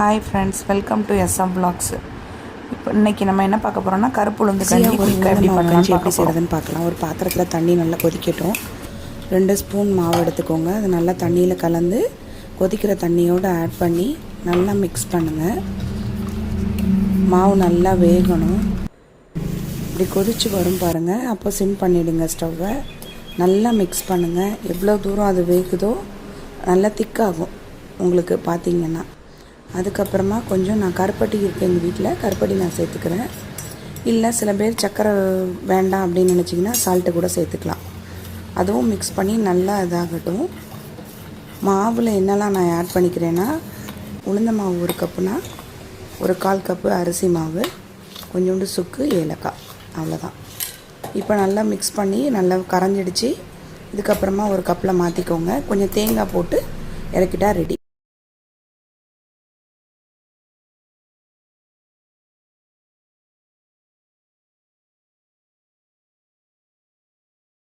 Hi friends, welcome to SM Vlogs. இப்போ இன்றைக்கி நம்ம என்ன பார்க்க போகிறோம்னா கருப்பு உளுந்து கஞ்சி குயிக்காக எப்படி பண்ணலாம் எப்படி செய்கிறதுன்னு பார்க்கலாம். ஒரு பாத்திரத்தில் தண்ணி நல்லா கொதிக்கட்டும். 2 ஸ்பூன் மாவு எடுத்துக்கோங்க. அது நல்லா தண்ணியில் கலந்து கொதிக்கிற தண்ணியோடு ஆட் பண்ணி நல்லா மிக்ஸ் பண்ணுங்கள். மாவு நல்லா வேகணும். இப்படி கொதித்து வரும் பாருங்கள். அப்போ சிம் பண்ணிவிடுங்க ஸ்டவ்வை. நல்லா மிக்ஸ் பண்ணுங்கள். எவ்வளோ தூரம் அது வேகுதோ நல்லா திக்காகும் உங்களுக்கு பார்த்திங்கன்னா. அதுக்கப்புறமா கொஞ்சம் நான் கருப்பட்டி இருக்குது எங்கள் வீட்டில், கருப்பட்டி நான் சேர்த்துக்கிறேன். இல்லை சில பேர் சர்க்கரை வேண்டாம் அப்படின்னு நினச்சிங்கன்னா சால்ட்டு கூட சேர்த்துக்கலாம். அதுவும் மிக்ஸ் பண்ணி நல்லா இதாகட்டும். மாவில் என்னெல்லாம் நான் ஆட் பண்ணிக்கிறேன்னா, உளுந்த மாவு 1 கப்புனா 1/4 கப்பு அரிசி மாவு, கொஞ்சோண்டு சுக்கு, ஏலக்காய், அவ்வளோதான். இப்போ நல்லா மிக்ஸ் பண்ணி நல்லா கரைஞ்சிடுச்சு. இதுக்கப்புறமா ஒரு கப்பில் மாற்றிக்கோங்க. கொஞ்சம் தேங்காய் போட்டு இறக்கிட்டா ரெடி.